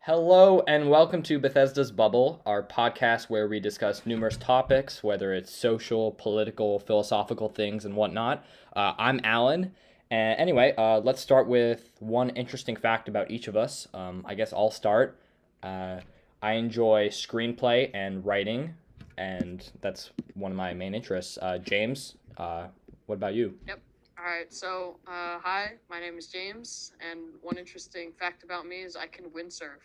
Hello and welcome to Bethesda's Bubble, our podcast where we discuss numerous topics, whether it's social, political, philosophical things, and whatnot. I'm Alan, and anyway, let's start with one interesting fact about each of us. I guess I'll start. Uh, I enjoy screenplay and writing, and that's one of my main interests. James, what about you? Yep. All right. So, hi, my name is James, and one interesting fact about me is I can windsurf.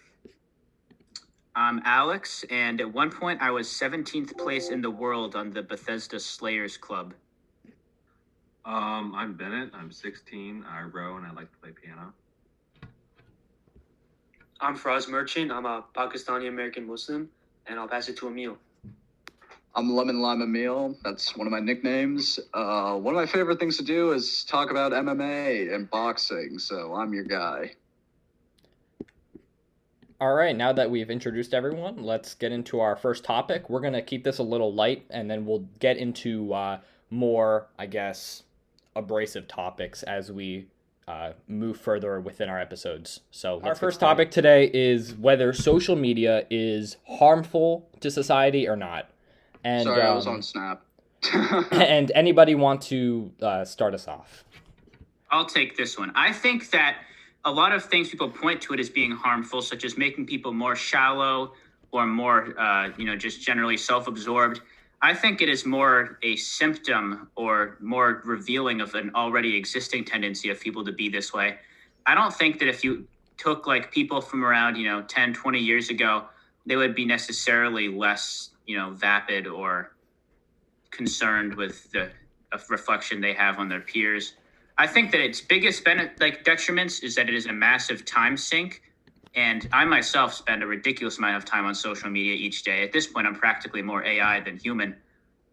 I'm Alex, and at one point I was 17th place in the world on the Bethesda Slayers Club. I'm Bennett. I'm 16. I row and I like to play piano. I'm Faraz Merchant. I'm a Pakistani American Muslim, and I'll pass it to Emil. I'm Lemon Lime Emil. That's one of my nicknames. One of my favorite things to do is talk about MMA and boxing, so I'm your guy. All right, now that we've introduced everyone, let's get into our first topic. We're going to keep this a little light, and then we'll get into more, I guess, abrasive topics as we move further within our episodes. So our first topic today is whether social media is harmful to society or not. And, Sorry, I was on Snap. And anybody want to start us off? I'll take this one. I think that a lot of things people point to it as being harmful, such as making people more shallow or more, just generally self-absorbed. I think it is more a symptom or more revealing of an already existing tendency of people to be this way. I don't think that if you took like people from around, 10, 20 years ago, they would be necessarily less, vapid or concerned with the reflection they have on their peers. I think that its biggest detriments is that it is a massive time sink. And I myself spend a ridiculous amount of time on social media each day. At this point, I'm practically more AI than human,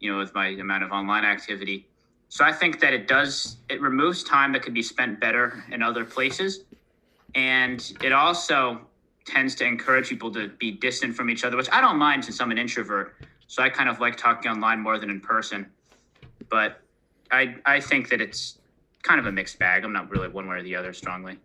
with my amount of online activity. So I think that it removes time that could be spent better in other places. And it also tends to encourage people to be distant from each other, which I don't mind since I'm an introvert. So I kind of like talking online more than in person. But I think that it's kind of a mixed bag. I'm not really one way or the other strongly.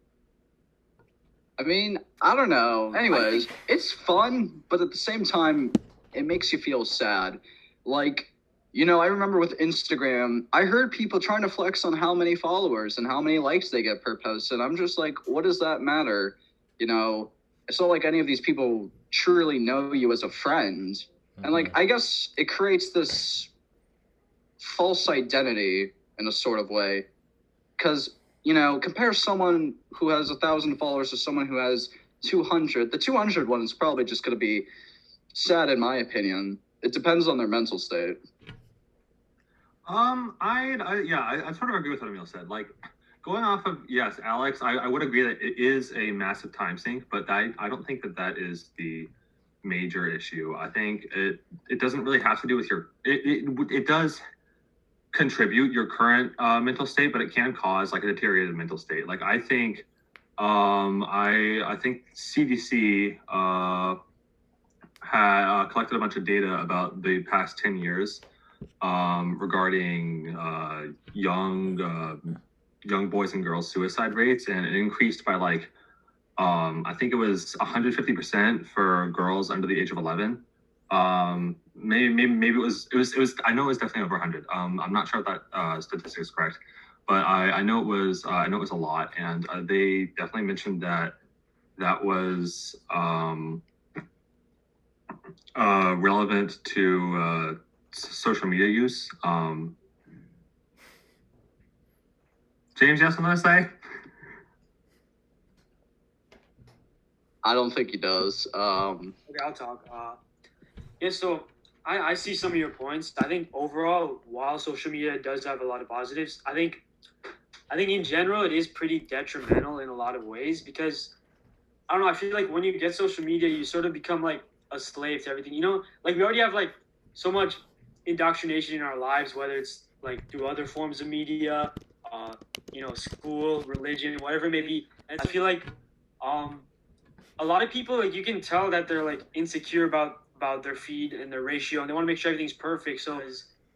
I mean, I don't know. Anyways, it's fun, but at the same time, it makes you feel sad. Like, I remember with Instagram, I heard people trying to flex on how many followers and how many likes they get per post. And I'm just like, what does that matter? It's not like any of these people truly know you as a friend. Mm-hmm. And I guess it creates this false identity in a sort of way. Because, compare someone who has 1,000 followers to someone who has 200. The 200 one is probably just going to be sad, in my opinion. It depends on their mental state. I sort of agree with what Emil said. Like, going off of, yes, Alex, I would agree that it is a massive time sink, but I don't think that is the major issue. I think it doesn't really have to do with it does contribute your current mental state, but it can cause like a deteriorated mental state. Like I think I think CDC had collected a bunch of data about the past 10 years regarding young boys and girls suicide rates, and it increased by I think it was 150% for girls under the age of 11. Maybe it was. I know it was definitely over 100. I'm not sure if that statistic is correct, but I know it was. I know it was a lot, and they definitely mentioned that was relevant to social media use. James, you have something to say? I don't think he does. Okay, I'll talk. So I see some of your points. I think overall, while social media does have a lot of positives, I think in general it is pretty detrimental in a lot of ways because I don't know. I feel like when you get social media, you sort of become like a slave to everything. Like we already have like so much indoctrination in our lives, whether it's like through other forms of media, school, religion, whatever it may be. And I feel like a lot of people, like you can tell that they're like insecure about their feed and their ratio, and they want to make sure everything's perfect. So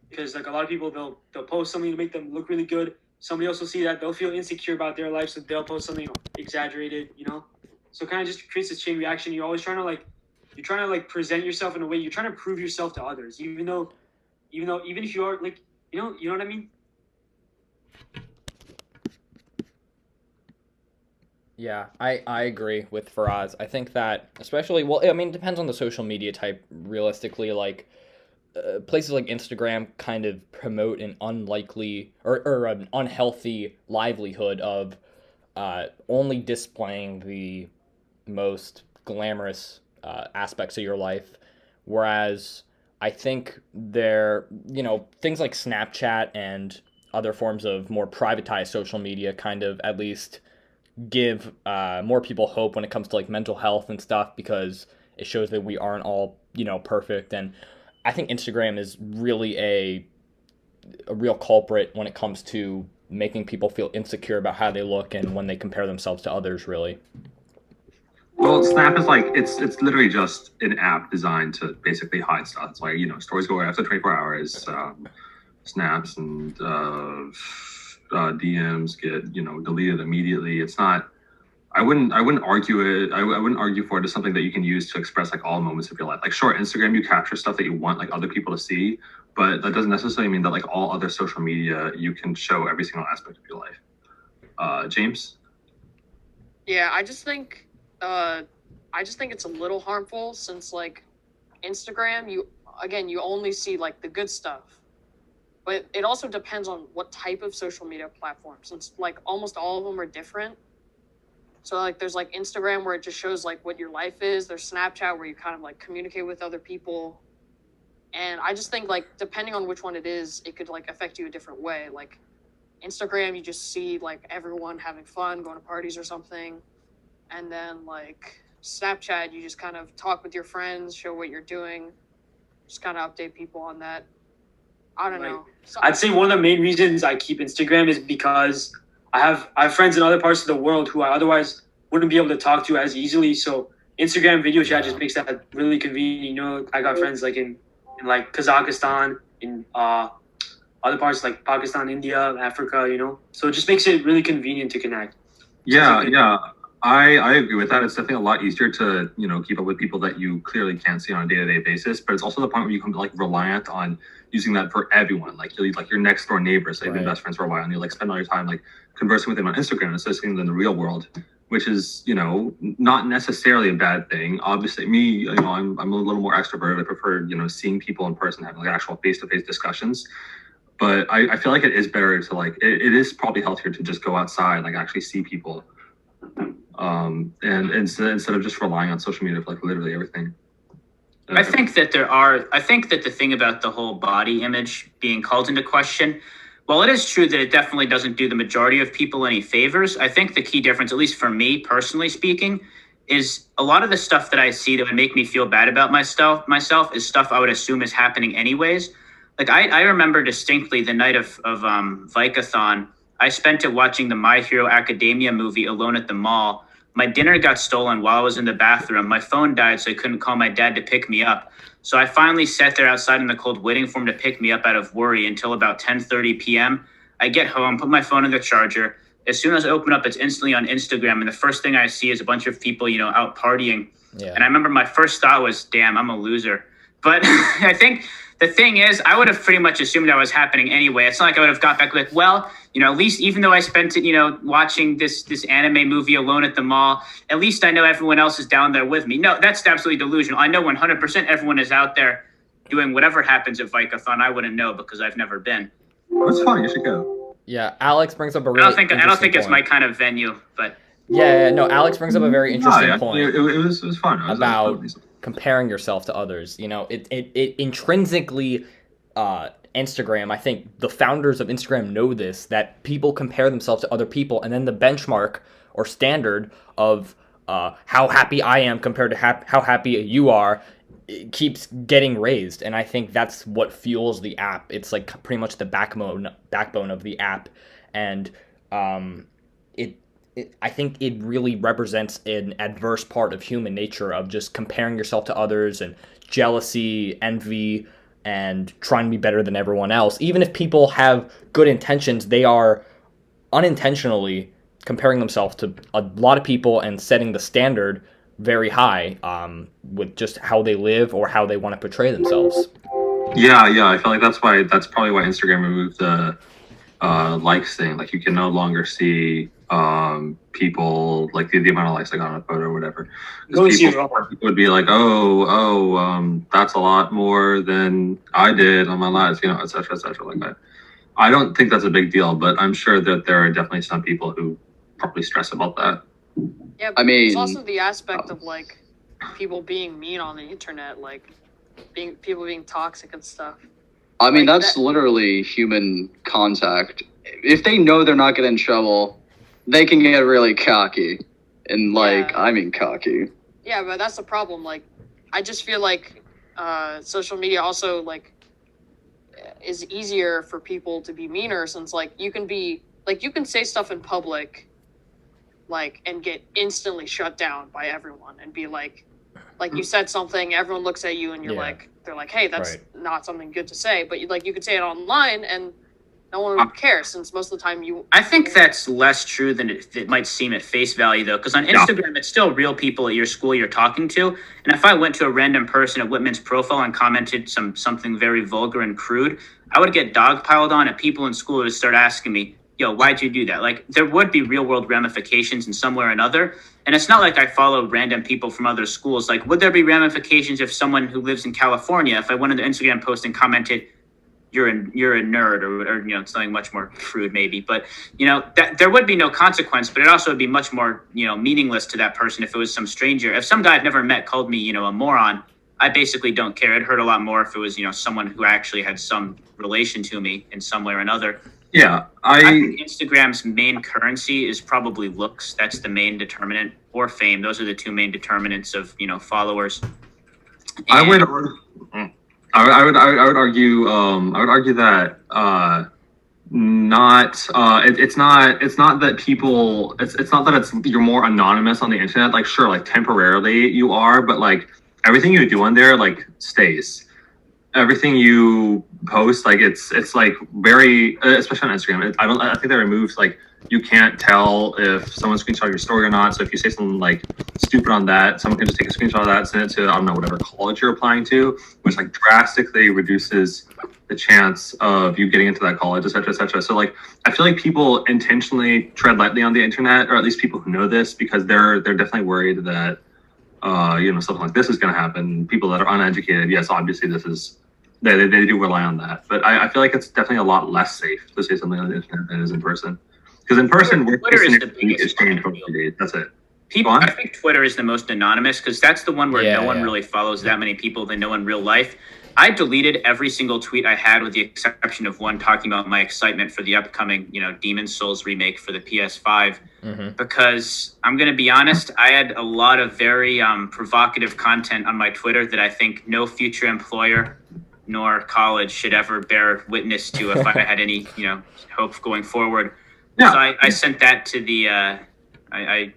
because like a lot of people, they'll post something to make them look really good. Somebody else will see that, they'll feel insecure about their life, so they'll post something exaggerated, So it kind of just creates this chain reaction. You're always trying to like present yourself in a way. You're trying to prove yourself to others, even if you are like, you know what I mean? Yeah, I agree with Faraz. I think that especially, well, I mean, it depends on the social media type. Realistically, like places like Instagram kind of promote an unlikely or an unhealthy livelihood of only displaying the most glamorous aspects of your life, whereas I think things like Snapchat and other forms of more privatized social media kind of at least give more people hope when it comes to like mental health and stuff, because it shows that we aren't all perfect. And I think Instagram is really a real culprit when it comes to making people feel insecure about how they look and when they compare themselves to others, really. Well, Snap is like it's literally just an app designed to basically hide stuff. It's like stories go away after 24 hours. Snaps and DMs get deleted immediately. It's not. I wouldn't argue it. I wouldn't argue for it as something that you can use to express like all moments of your life. Like sure, Instagram you capture stuff that you want like other people to see, but that doesn't necessarily mean that like all other social media you can show every single aspect of your life. James. Yeah, I just think it's a little harmful since like Instagram, you only see like the good stuff. But it also depends on what type of social media platform, since like almost all of them are different. So like there's like Instagram where it just shows like what your life is. There's Snapchat where you kind of like communicate with other people. And I just think like depending on which one it is, it could like affect you a different way. Like Instagram, you just see like everyone having fun, going to parties or something. And then like Snapchat, you just kind of talk with your friends, show what you're doing, just kind of update people on that. I don't Like, know. So, I'd say one of the main reasons I keep Instagram is because I have friends in other parts of the world who I otherwise wouldn't be able to talk to as easily. So Instagram video chat just makes that really convenient. I got friends like in like Kazakhstan, in other parts like Pakistan, India, Africa. So it just makes it really convenient to connect. Yeah, yeah. I agree with that. It's definitely a lot easier to, keep up with people that you clearly can't see on a day-to-day basis. But it's also the point where you become like reliant on using that for everyone. Like you're like your next door neighbors, so you've been Right. best friends for a while, and you like spend all your time like conversing with them on Instagram instead of seeing them in the real world, which is, not necessarily a bad thing. Obviously, me, I'm a little more extroverted. I prefer, seeing people in person, having like actual face-to-face discussions. But I feel like it is better to like it is probably healthier to just go outside, like actually see people and instead of just relying on social media for like literally everything. I think that the thing about the whole body image being called into question, while it is true that it definitely doesn't do the majority of people any favors, I think the key difference, at least for me personally speaking, is a lot of the stuff that I see that would make me feel bad about myself is stuff I would assume is happening anyways. Like I remember distinctly the night of Vikathon, I spent it watching the My Hero Academia movie alone at the mall. My dinner got stolen while I was in the bathroom. My phone died, so I couldn't call my dad to pick me up. So I finally sat there outside in the cold waiting for him to pick me up out of worry until about 10:30 p.m. I get home, put my phone in the charger. As soon as I open up, it's instantly on Instagram, and the first thing I see is a bunch of people, out partying. Yeah. And I remember my first thought was, damn, I'm a loser. But I think the thing is, I would have pretty much assumed that was happening anyway. It's not like I would have got back like, well, at least even though I spent it, watching this anime movie alone at the mall, at least I know everyone else is down there with me. No, that's absolutely delusional. I know 100% everyone is out there doing whatever happens at Vikathon. I wouldn't know because I've never been. It's fun. You should go. Yeah, Alex brings up a really I don't think it's point. my kind of venue, but Yeah, no, Alex brings up a very interesting point It was fun. It was about fun. comparing yourself to others. It intrinsically, Instagram, I think the founders of Instagram know this, that people compare themselves to other people, and then the benchmark or standard of how happy I am compared to how happy you are, it keeps getting raised. And I think that's what fuels the app. It's like pretty much the backbone of the app. And I think it really represents an adverse part of human nature of just comparing yourself to others and jealousy, envy, and trying to be better than everyone else. Even if people have good intentions, they are unintentionally comparing themselves to a lot of people and setting the standard very high with just how they live or how they want to portray themselves. Yeah, I feel like that's probably why Instagram removed the likes thing. Like you can no longer see people like the amount of likes I got on a photo or whatever. People would be like, that's a lot more than I did on my lives, you know, et cetera, like that. I don't think that's a big deal, but I'm sure that there are definitely some people who probably stress about that. Yeah, but there's also the aspect of like people being mean on the internet, like people being toxic and stuff. I mean, like that's literally human contact. If they know they're not getting in trouble, they can get really cocky. And cocky. Yeah, but that's the problem. Like, I just feel like social media also like is easier for people to be meaner, since like you can say stuff in public, like, and get instantly shut down by everyone and be like you said something, everyone looks at you and you're like, they're like, hey, that's not something good to say, but you could say it online and no one cares, since most of the time I think that's less true than it might seem at face value, though, because on Instagram, it's still real people at your school you're talking to. And if I went to a random person at Whitman's profile and commented something very vulgar and crude, I would get dogpiled on, and people in school would start asking me, yo, why'd you do that? Like, there would be real world ramifications in some way or another. And it's not like I follow random people from other schools. Like, would there be ramifications if someone who lives in California, if I went into the Instagram post and commented, you're a nerd, or you know, something much more crude maybe, but you know, that there would be no consequence, but it also would be much more, you know, meaningless to that person if it was some stranger. If some guy I've never met called me, you know, a moron, I basically don't care. It hurt a lot more if it was, you know, someone who actually had some relation to me in some way or another. Yeah, I think Instagram's main currency is probably looks. That's the main determinant, or fame. Those are the two main determinants of, you know, followers. And I would argue that it's not that people it's not that you're more anonymous on the internet. Like, sure, like temporarily you are, but like everything you do on there like stays. Everything you post, like it's like very, especially on Instagram. I think they removed, like, you can't tell if someone screenshot your story or not. So if you say something like stupid on that, someone can just take a screenshot of that, send it to, I don't know, whatever college you're applying to, which like drastically reduces the chance of you getting into that college, et cetera, et cetera. So like, I feel like people intentionally tread lightly on the internet, or at least people who know this, because they're definitely worried that, you know, something like this is going to happen. People that are uneducated, yes, obviously this is, they do rely on that. But I feel like it's definitely a lot less safe to say something on the internet than it is in person. Because in person, Twitter is the biggest. That's it. I think Twitter is the most anonymous, because that's the one where no one really follows that many people they know in real life. I deleted every single tweet I had, with the exception of one talking about my excitement for the upcoming, you know, Demon's Souls remake for the PS5. Because I'm going to be honest, I had a lot of very provocative content on my Twitter that I think no future employer nor college should ever bear witness to if I had any, you know, hope going forward. Yeah. So I sent that to the, I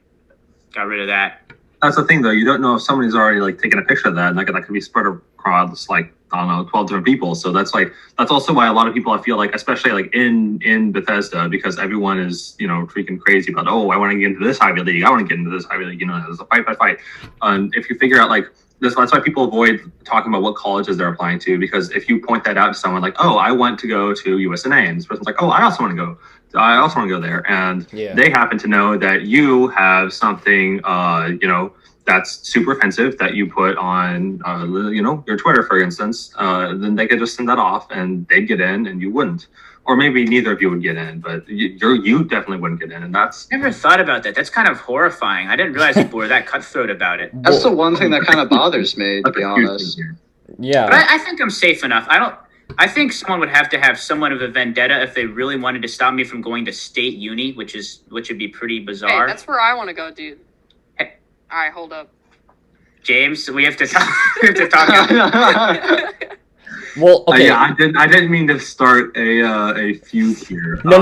got rid of that. That's the thing, though. You don't know if somebody's already like taken a picture of that, and like that could be spread across like, I don't know, 12 different people. So that's also why a lot of people, I feel like, especially like in Bethesda, because everyone is, you know, freaking crazy about, oh, I want to get into this Ivy League, I want to get into this Ivy League, you know, there's a fight. If you figure out like, that's why people avoid talking about what colleges they're applying to, because if you point that out to someone like, oh, I want to go to USNA, and this person's like, oh, I also want to go there, and they happen to know that you have something, you know, that's super offensive that you put on, you know, your Twitter, for instance, then they could just send that off and they'd get in and you wouldn't. Or maybe neither of you would get in, but you definitely wouldn't get in, and that's... Never thought about that. That's kind of horrifying. I didn't realize people were that cutthroat about it. That's the one thing that kind of bothers me, to be honest. Yeah. But I think I'm safe enough. I think someone would have to have somewhat of a vendetta if they really wanted to stop me from going to state uni, which would be pretty bizarre. Hey, that's where I want to go, dude. Hey. All right, hold up. James, we have to talk. Well, okay. Yeah, I didn't mean to start a feud here. No.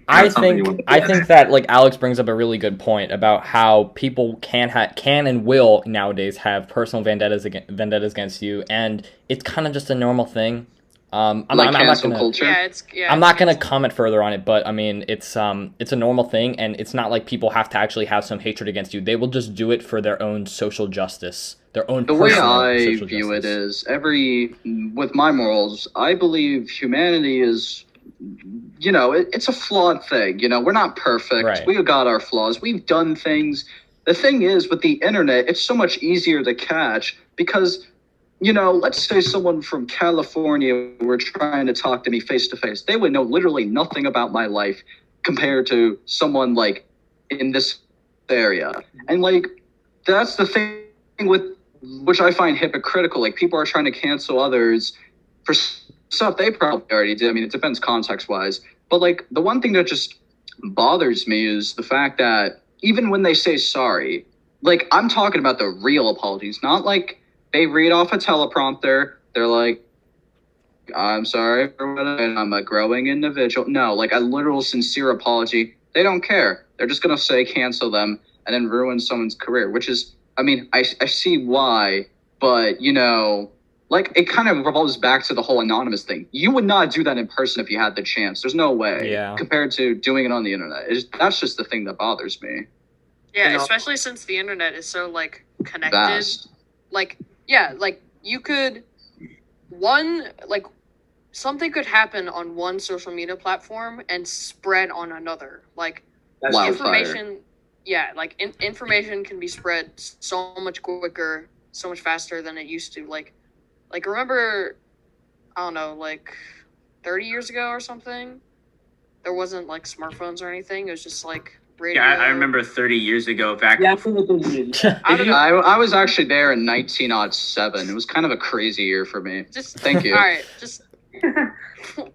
I think that like Alex brings up a really good point about how people can and will nowadays have personal vendettas against you, and it's kind of just a normal thing. I'm like not cancel gonna. culture. I'm not gonna comment further on it, but I mean, it's a normal thing, and it's not like people have to actually have some hatred against you. They will just do it for their own social justice, their own The way personal I social view it justice. is with my morals, I believe humanity is, it's a flawed thing. We're not perfect. Right. We got our flaws. We've done things. The thing is, with the internet, it's so much easier to catch because, let's say someone from California were trying to talk to me face to face. They would know literally nothing about my life compared to someone like in this area. And like, that's the thing with which I find hypocritical. Like, people are trying to cancel others for stuff they probably already did. I mean, it depends context wise. But like, the one thing that just bothers me is the fact that even when they say sorry, like, I'm talking about the real apologies, not like they read off a teleprompter. They're like, I'm sorry for what I'm a growing individual. No, like a literal sincere apology. They don't care. They're just going to say cancel them and then ruin someone's career, which is, I mean, I see why, but, like, it kind of revolves back to the whole anonymous thing. You would not do that in person if you had the chance. There's no way. Yeah. Compared to doing it on the internet. That's just the thing that bothers me. Yeah, especially since the internet is so, like, connected. Vast. Like, like, you could, something could happen on one social media platform and spread on another. Like, information, information can be spread so much quicker, so much faster than it used to. Like remember, I don't know, like 30 years ago or something, there wasn't like smartphones or anything. It was just like radio. Yeah, I remember 30 years ago back. Yeah, I feel like those I don't know. I was actually there in 1907. It was kind of a crazy year for me. Thank you. All right, just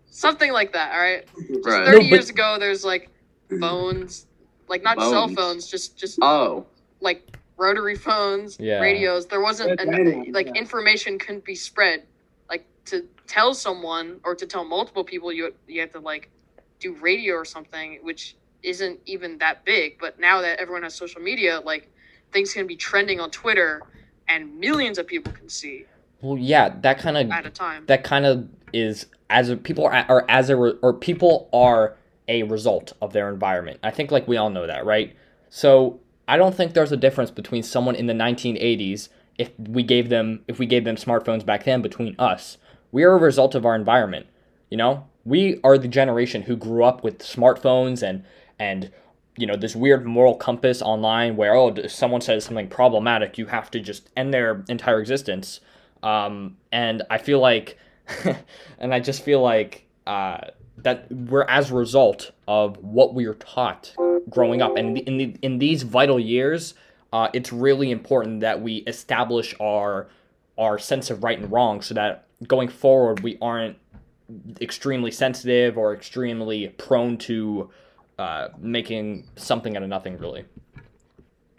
something like that. All right. Just Right. 30 years ago, there's like phones, like not cell Phones. phones, just Oh, like rotary phones, Yeah. radios. There wasn't Yeah. information couldn't be spread. Like to tell someone or to tell multiple people, you have to like do radio or something, which isn't even that big. But now that everyone has social media, like things can be trending on Twitter, and millions of people can see Well, yeah, that kind at a time. of is people are a result of their environment. I think like we all know that, right? So I don't think there's a difference between someone in the 1980s if we gave them smartphones back then between us. We are a result of our environment. We are the generation who grew up with smartphones and this weird moral compass online where if someone says something problematic, you have to just end their entire existence. And I feel like, and I just feel like that we're as a result of what we were taught growing up, and in these vital years, it's really important that we establish our sense of right and wrong, so that going forward we aren't extremely sensitive or extremely prone to making something out of nothing, really.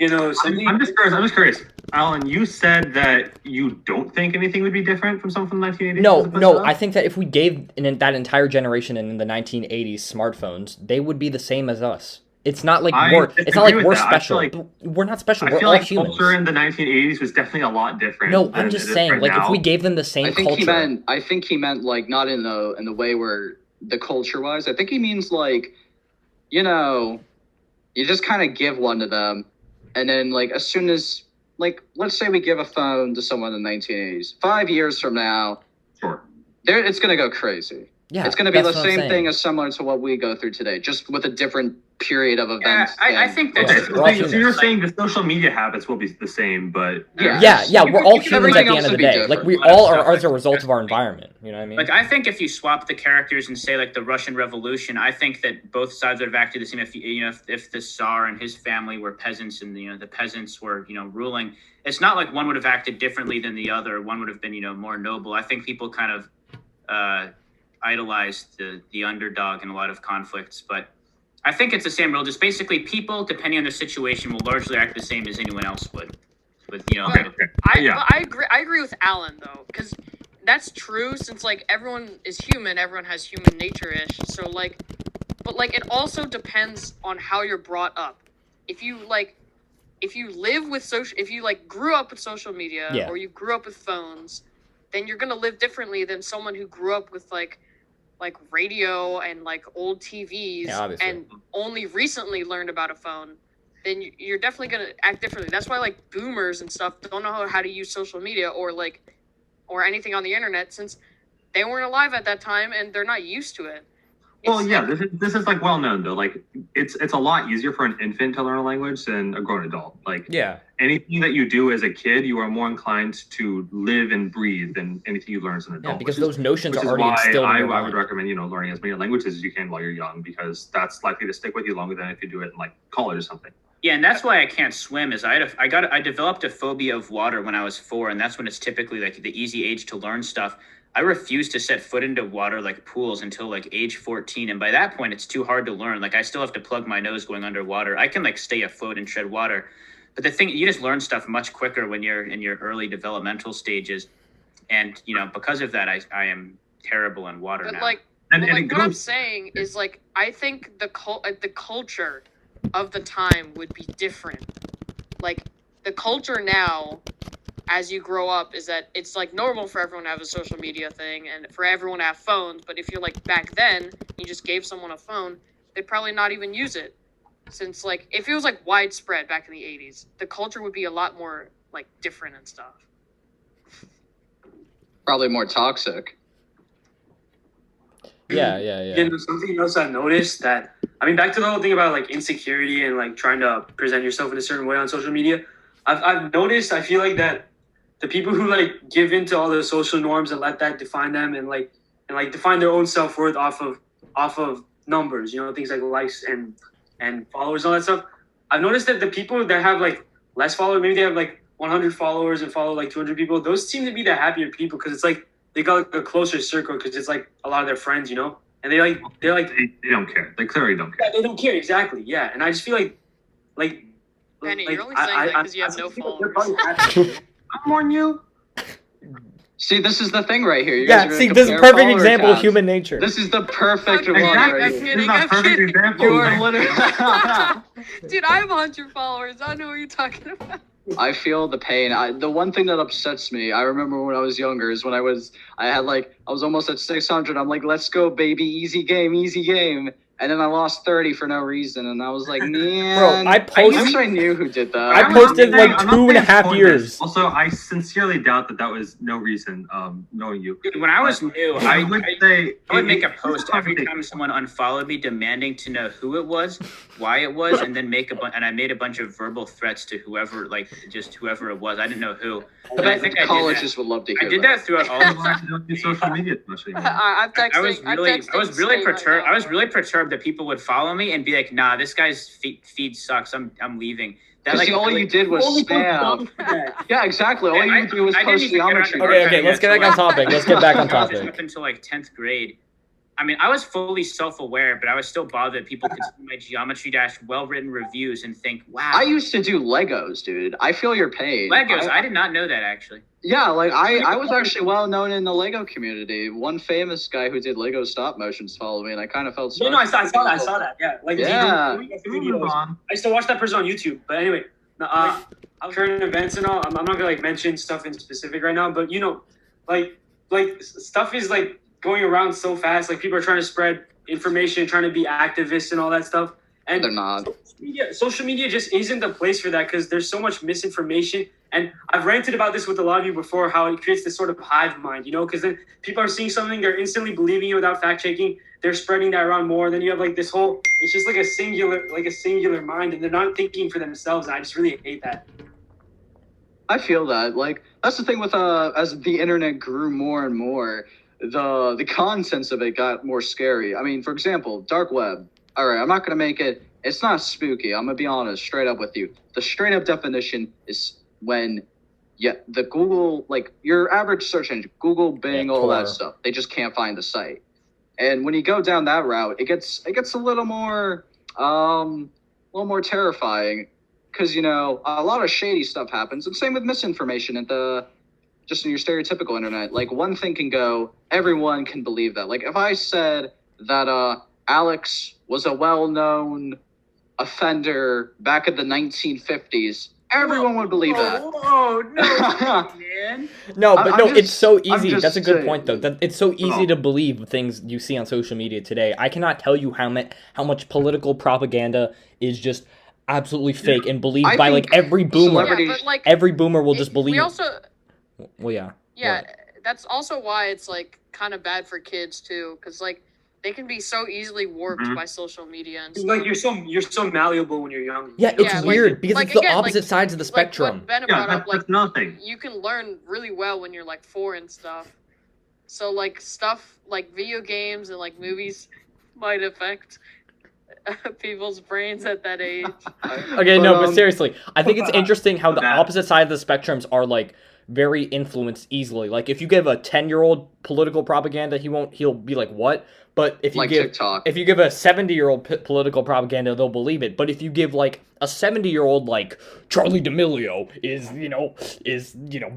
Something. I'm just curious. Alan, you said that you don't think anything would be different from something from the 1980s? No, I think that if we gave that entire generation in the 1980s smartphones, they would be the same as us. It's not like we're special. We're not special. We're all humans. Culture in the 1980s was definitely a lot different. No, I'm just saying, like, if we gave them the same culture. I think he meant like not in the way where the culture wise. I think he means like, you just kind of give one to them, and then like as soon as like let's say we give a phone to someone in the 1980s, 5 years from now, Sure. It's gonna go crazy. Yeah, it's going to be the same thing as similar to what we go through today, just with a different period of events. I think that's okay. So you're saying the social media habits will be the same, but yeah, we're all humans at the end of the day. Different. Like we all are as a result of our environment. You know what I mean? Like I think if you swap the characters and say like the Russian Revolution, I think that both sides would have acted the same. If the Tsar and his family were peasants and the peasants were ruling, it's not like one would have acted differently than the other. One would have been more noble. I think people kind of idolized the underdog in a lot of conflicts, but I think it's the same rule. Just basically, people, depending on their situation, will largely act the same as anyone else would. I agree with Alan though, because that's true. Since like everyone is human, everyone has human nature-ish. So like, but like it also depends on how you're brought up. If you live with if you like grew up with social media, or you grew up with phones, then you're gonna live differently than someone who grew up with like radio and like old TVs obviously. and only recently learned about a phone. Then you're definitely gonna act differently. That's why like boomers and stuff don't know how to use social media or anything on the internet, since they weren't alive at that time and they're not used to it. Well, yeah, this is like well known though. Like it's a lot easier for an infant to learn a language than a grown adult. Like Yeah. anything that you do as a kid, you are more inclined to live and breathe than anything you learn as an adult. Yeah, because which those notions is are already why instilled in your I would mind. recommend learning as many languages as you can while you're young, because that's likely to stick with you longer than if you do it in like college or something. Yeah, and that's why I can't swim. Is I developed a phobia of water when I was 4, and that's when it's typically like the easy age to learn stuff. I refused to set foot into water like pools until like age 14, and by that point it's too hard to learn. Like I still have to plug my nose going underwater. I can like stay afloat and tread water, but the thing, you just learn stuff much quicker when you're in your early developmental stages, and because of that I am terrible in water But now. like, And what it I'm goes. saying is like I think the culture of the time would be different. Like the culture now, as you grow up, is that it's like normal for everyone to have a social media thing and for everyone to have phones. But if you're like back then, you just gave someone a phone, they'd probably not even use it. Since like if it was like widespread back in the 80s, the culture would be a lot more like different and stuff. Probably more toxic. Yeah. Something else I've noticed that, I mean, back to the whole thing about like insecurity and like trying to present yourself in a certain way on social media. I've noticed, I feel like that the people who like give into all the social norms and let that define them and define their own self-worth off of numbers, things like likes and followers and all that stuff. I've noticed that the people that have like less followers, maybe they have like 100 followers and follow like 200 people, those seem to be the happier people, because it's like they got like a closer circle, because it's like a lot of their friends, and they don't care. They clearly don't care. yeah, they don't care, exactly. Yeah, and I just feel like Penny, like, you're only saying that because you have no feel like they're followers. probably happy. I'm warning you. See, this is the thing right here. You guys Yeah, are see, gonna this is a compare perfect follower example of counts. human nature. This is the perfect one Exactly. right I'm here. kidding, This is a I'm perfect kidding. example. You are literally. Dude, I have 100 followers. I don't know what you're talking about. I feel the pain. The one thing that upsets me, I remember when I was younger, is when I was almost at 600. I'm like, let's go, baby, easy game. And then I lost 30 for no reason, and I was like, man. Bro, I I wish I knew who did that. I posted like 2.5 years. Also, I sincerely doubt that was no reason. Knowing you, Dude, when I was new, I would make a post every time someone unfollowed me, demanding to know who it was, why it was, and then I made a bunch of verbal threats to whoever, like just whoever it was. I didn't know who, but I think colleges would love to hear I did that throughout all of don't use social media much anymore. I'm texting. I was really Steve perturbed. right now. I was really perturbed that people would follow me and be like, "Nah, this guy's feed sucks. I'm leaving." That Because like all you did was spam. Yeah, exactly. All you do was I didn't post even get geometry. on- Okay, let's get back on topic. Let's get back on topic. Up until like 10th grade. I mean, I was fully self-aware, but I was still bothered that people could see my Geometry Dash well-written reviews and think, "Wow." I used to do Legos, dude. I feel your pain. Legos. I did not know that actually. Yeah, like I was actually well known in the Lego community. One famous guy who did Lego stop motions followed me, and I kind of felt sorry. No, I saw that. Yeah, like Yeah. Move on. I used to watch that person on YouTube. But anyway, current events and all. I'm not gonna like mention stuff in specific right now, but like stuff is like going around so fast. Like people are trying to spread information, trying to be activists and all that stuff. And They're not. Social media just isn't the place for that, because there's so much misinformation. And I've ranted about this with a lot of you before, how it creates this sort of hive mind, because then people are seeing something, they're instantly believing it without fact checking. They're spreading that around more. Then you have like this whole, it's just like a singular mind, and they're not thinking for themselves. And I just really hate that. I feel that. Like that's the thing with as the internet grew more and more, the contents of it got more scary. I mean, for example, dark web. All right, I'm not gonna make it. It's not spooky. I'm gonna be honest, straight up with you. The straight up definition is when, the Google, like your average search engine, Google, Bing, all that stuff, they just can't find the site. And when you go down that route, it gets a little more terrifying, because a lot of shady stuff happens, and same with misinformation at just in your stereotypical internet. Like one thing can go, everyone can believe that. Like if I said that Alex was a well-known offender back in the 1950s, Everyone would believe that. Whoa, no, man. No, I'm but no, just- it's so I'm easy. just That's a good saying. point, though. That it's so easy Oh. to believe things you see on social media today. I cannot tell you how much political propaganda is just absolutely fake and believed I by think like every boomer. celebrity- Yeah, but like Every boomer will just believe. We also, Well, yeah. yeah, What? that's also why it's like kind of bad for kids too, because like they can be so easily warped Mhm. by social media and It's stuff. like you're so malleable when you're young. Yeah, you know? it's Yeah, like- weird because like, it's the again, like- opposite sides of the Like spectrum. what Ben Yeah, brought that's, up, like that's nothing. you can learn really well when you're like 4 and stuff. So like stuff like video games and like movies might affect people's brains at that age. Okay, no, but Um, seriously, I think it's interesting how the That- opposite side of the spectrums are like very influenced easily. Like if you give a 10-year-old political propaganda, he'll be like, "What?" But if you like give TikTok. if you give a 70-year-old political propaganda, they'll believe it. But if you give like a 70-year-old like Charlie D'Amelio is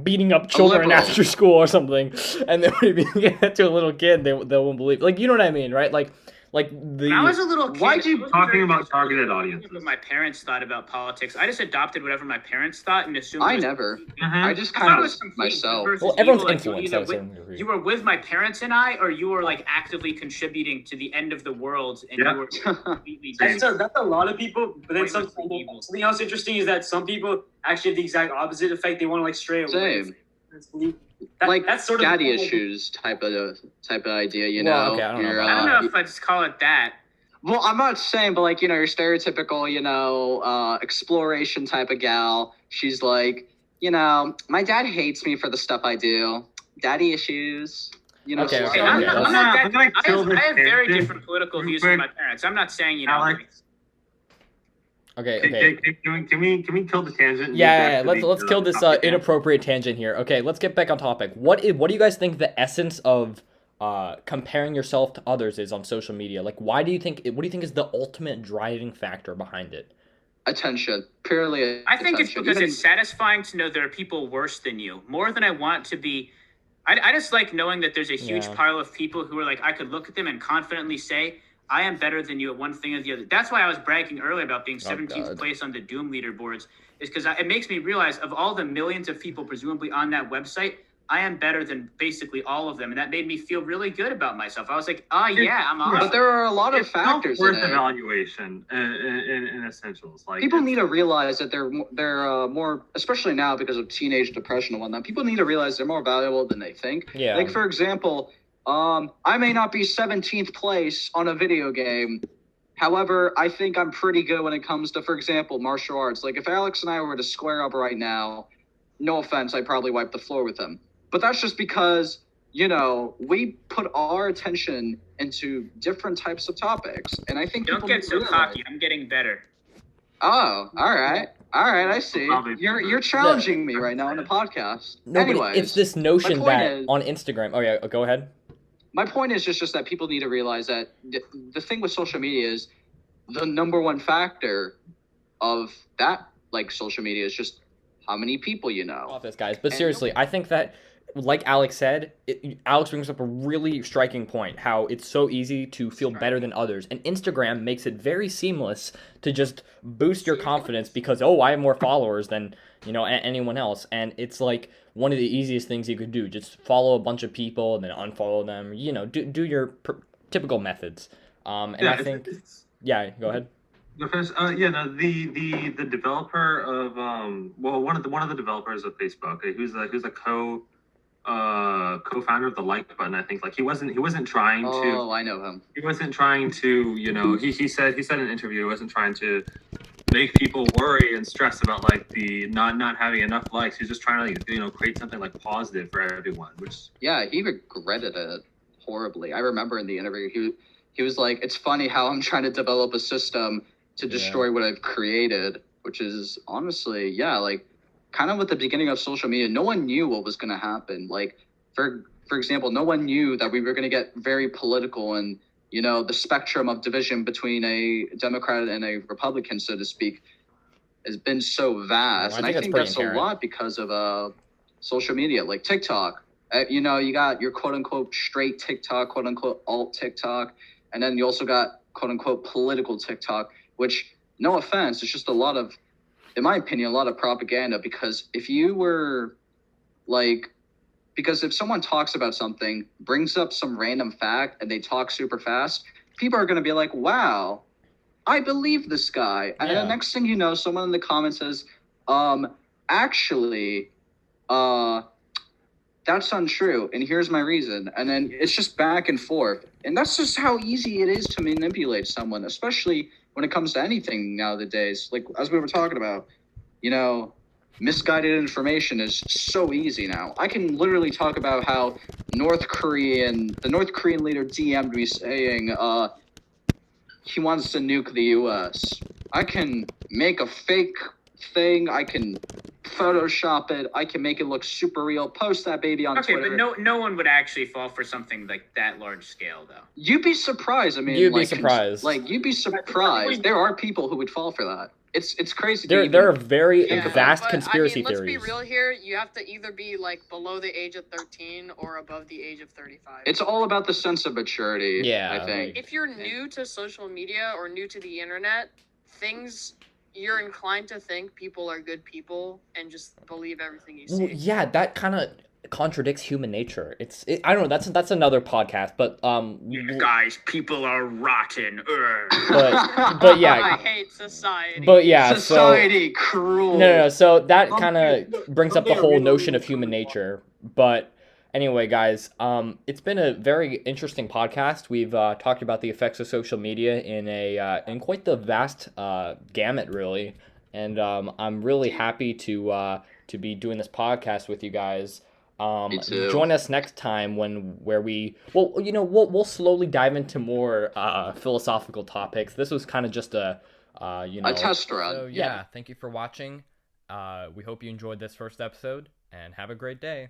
beating up children liberal. after school or something, and then if you give that to a little kid, they won't believe. Like, you know what I mean, right? Like the When I was a little kid, Why'd you- I wasn't Talking very about concerned targeted with audiences. What my parents thought about politics. I just adopted whatever my parents thought and assumed. I it was never. Mhm. I just I thought kind it of was complete myself. versus well, everyone's evil, like, influenced. you I either would say, with- in a degree. You were with my parents and I, or you were like actively contributing to the end of the world, and Yeah. you were completely Same. That's a lot of people. But then Pointlessly evil. something else interesting is that some people actually have the exact opposite effect. They want to like stray away. Same. Like like that's sort of daddy issues type of idea, you Well, know. okay, I don't know You're, about I don't know if I'd just call it that. Well, I'm not saying, but like, your stereotypical, exploration type of gal. She's like, my dad hates me for the stuff I do. Daddy issues. Okay, stuff okay, I'm like yeah, not, that. I'm not I'm gonna that. kill this I have very tangent different political real views quick. from my parents. I'm not saying Alex, Okay. Can we kill the tangent? and Yeah, get back to let's the kill this topic? inappropriate tangent here. Okay, let's get back on topic. What do you guys think the essence of comparing yourself to others is on social media? Like, what do you think is the ultimate driving factor behind it? Attention. Purely I think it's attention. because Even- it's satisfying to know there are people worse than you. More than I want to be. I just like knowing that there's a huge Yeah. pile of people who are like, I could look at them and confidently say, I am better than you at one thing or the other. That's why I was bragging earlier about being 17th God. place on the Doom leaderboards, is because it makes me realize of all the millions of people presumably on that website, I am better than basically all of them. And that made me feel really good about myself. I was like, yeah, I'm awesome. But there are a lot of It's factors in self-worth it. evaluation in essentials. Like People it's- need to realize that they're more, especially now because of teenage depression and whatnot. People need to realize they're more valuable than they think. Yeah. Like, for example, I may not be 17th place on a video game. However, I think I'm pretty good when it comes to, for example, martial arts. Like, if Alex and I were to square up right now, no offense, I'd probably wipe the floor with him. But that's just because, we put our attention into different types of topics. And I think Don't people get need to so realize- cocky. I'm getting better. Oh, all right. I see. Probably- You're challenging me right now on the podcast. No, Anyways, but it's this notion point that is- on Instagram. Oh yeah, go ahead. my point is just that people need to realize that the thing with social media is the number one factor of that, like, social media is just how many people you know. Off this, guys. But And- seriously, I think that, like Alex said, Alex brings up a really striking point, how it's so easy to feel better than others. And Instagram makes it very seamless to just boost your confidence because, I have more followers than, anyone else. And it's like one of the easiest things you could do. Just follow a bunch of people and then unfollow them. Do your typical methods. And Yeah, I think, yeah, go ahead. The developer of one of the developers of Facebook, who's a co-founder of the like button. I think, like, he wasn't trying to. Oh, I know him. He wasn't trying to, he said in an interview, he wasn't trying to make people worry and stress about, like, the not having enough likes. He's just trying to, create something, like, positive for everyone, which. Yeah, he regretted it horribly. I remember in the interview, he was like, "It's funny how I'm trying to develop a system to destroy what I've created," which is honestly, like, kind of with the beginning of social media, no one knew what was going to happen. Like, for example, no one knew that we were going to get very political and, the spectrum of division between a Democrat and a Republican, so to speak, has been so vast. Well, And I I think think that's that's pretty a inherent. lot because of social media, like TikTok. You got your quote-unquote straight TikTok, quote-unquote alt TikTok, and then you also got quote-unquote political TikTok, which, no offense, it's just a lot of in my opinion, a lot of propaganda, because if if someone talks about something, brings up some random fact, and they talk super fast, people are going to be like, wow, I believe this guy. And Yeah. the next thing you know, someone in the comments says, actually, that's untrue, and here's my reason. And then it's just back and forth. And that's just how easy it is to manipulate someone, especially when it comes to anything nowadays. Like, as we were talking about, misguided information is so easy now. I can literally talk about how the North Korean leader DM'd me saying he wants to nuke the US. I can make a fake thing, I can Photoshop it, I can make it look super real, post that baby on Twitter. Okay, but no one would actually fall for something like that large scale, though. You'd be surprised. I mean, You'd be surprised. You'd be surprised. There are people who would fall for that. It's crazy. There are very Yeah, vast but, conspiracy let's theories. be real here. You have to either be like below the age of 13 or above the age of 35. It's all about the sense of maturity. Yeah, I think. If you're new to social media or new to the internet, you're inclined to think people are good people and just believe everything you see. Well, yeah, that kind of contradicts human nature. I don't know. That's another podcast, but Guys, people are rotten. but yeah, I hate society. but yeah, Society cruel. No. So that kind of brings up the whole notion of human nature. But anyway, guys, it's been a very interesting podcast. We've talked about the effects of social media in quite the vast gamut, really. And I'm really happy to be doing this podcast with you guys. Me too. Join us next time where we'll slowly dive into more philosophical topics. This was kind of just a test run. So yeah, thank you for watching. We hope you enjoyed this first episode, and have a great day.